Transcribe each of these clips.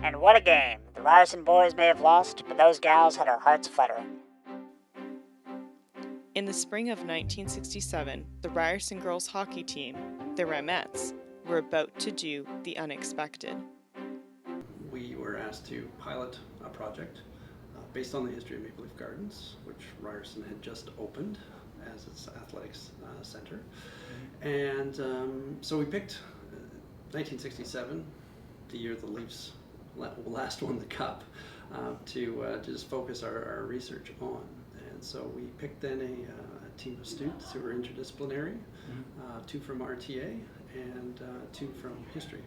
And what a game. The Ryerson boys may have lost, but those gals had our hearts fluttering. In the spring of 1967, the Ryerson girls hockey team, the Ramettes, were about to do the unexpected. We were asked to pilot a project based on the history of Maple Leaf Gardens, which Ryerson had just opened as its athletics center. And so we picked 1967, the year the Leafs last won the cup, to just focus our research on. And so we picked then a team of students who were interdisciplinary, 2 from RTA and 2 from history.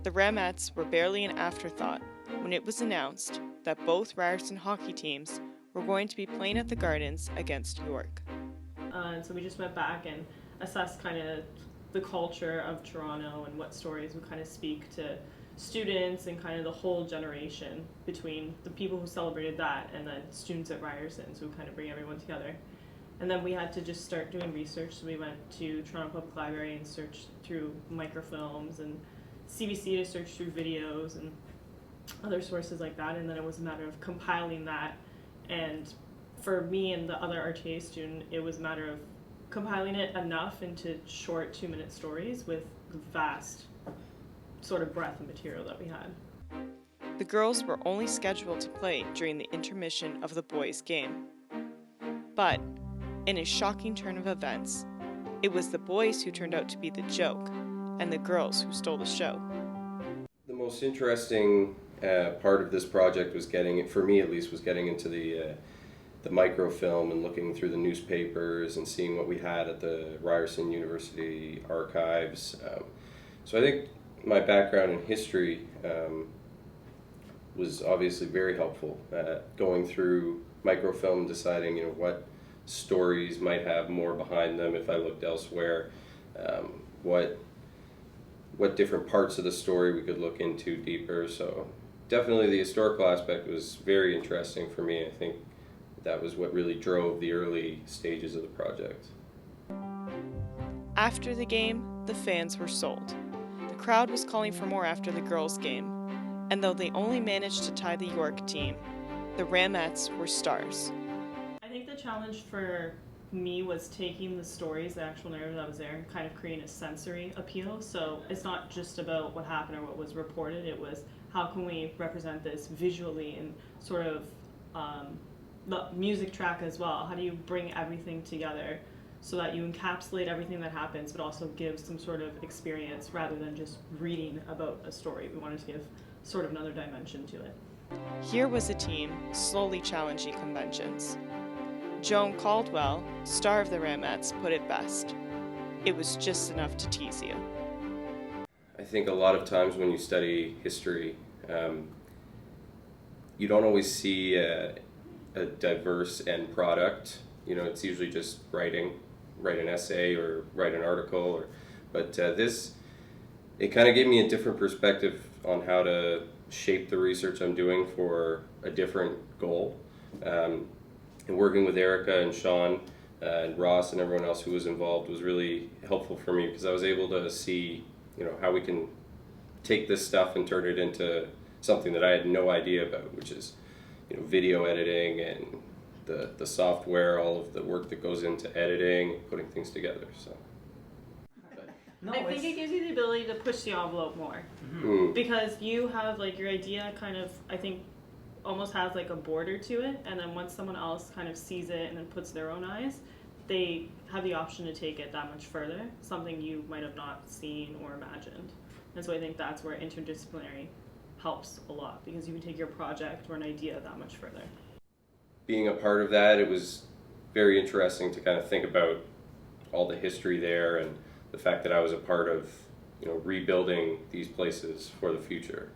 The Ramettes were barely an afterthought when it was announced that both Ryerson hockey teams were going to be playing at the Gardens against York. And so we just went back and assessed kind of the culture of Toronto and what stories would kind of speak to students and kind of the whole generation between the people who celebrated that and the students at Ryerson, so we kind of bring everyone together. And then we had to just start doing research, so we went to Toronto Public Library and searched through microfilms, and CBC to search through videos and other sources like that, and then it was a matter of compiling that. And for me and the other RTA student, it was a matter of compiling it enough into short 2-minute stories with the vast sort of breadth of material that we had. The girls were only scheduled to play during the intermission of the boys' game. But, in a shocking turn of events, it was the boys who turned out to be the joke, and the girls who stole the show. The most interesting part of this project was for me at least, was getting into the microfilm and looking through the newspapers and seeing what we had at the Ryerson University Archives. So I think my background in history was obviously very helpful going through microfilm, deciding what stories might have more behind them if I looked elsewhere, what different parts of the story we could look into deeper. So definitely the historical aspect was very interesting for me. I think that was what really drove the early stages of the project. After the game, the fans were sold. The crowd was calling for more after the girls' game, and though they only managed to tie the York team, the Ramettes were stars. I think the challenge for me was taking the stories, the actual narrative that was there, and kind of creating a sensory appeal. So it's not just about what happened or what was reported, it was how can we represent this visually and sort of the music track as well. How do you bring everything together so that you encapsulate everything that happens but also give some sort of experience rather than just reading about a story. We wanted to give sort of another dimension to it. Here was a team slowly challenging conventions. Joan Caldwell, star of the Ramettes, put it best. It was just enough to tease you. I think a lot of times when you study history, you don't always see a diverse end product. It's usually just write an essay or write an article. But it kind of gave me a different perspective on how to shape the research I'm doing for a different goal. And working with Erica and Sean and Ross and everyone else who was involved was really helpful for me, because I was able to see, how we can take this stuff and turn it into something that I had no idea about, which is, video editing and the software, all of the work that goes into editing, putting things together. So. I think it gives you the ability to push the envelope more, because you have your idea kind of, I think, almost has a border to it, and then once someone else kind of sees it and then puts their own eyes, they have the option to take it that much further, something you might have not seen or imagined. And so I think that's where interdisciplinary helps a lot, because you can take your project or an idea that much further. Being a part of that, it was very interesting to kind of think about all the history there and the fact that I was a part of, rebuilding these places for the future.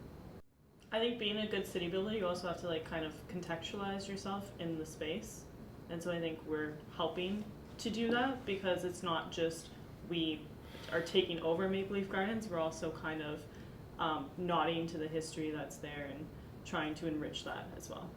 I think being a good city builder, you also have to kind of contextualize yourself in the space. And so I think we're helping to do that, because it's not just we are taking over Maple Leaf Gardens, we're also kind of nodding to the history that's there and trying to enrich that as well.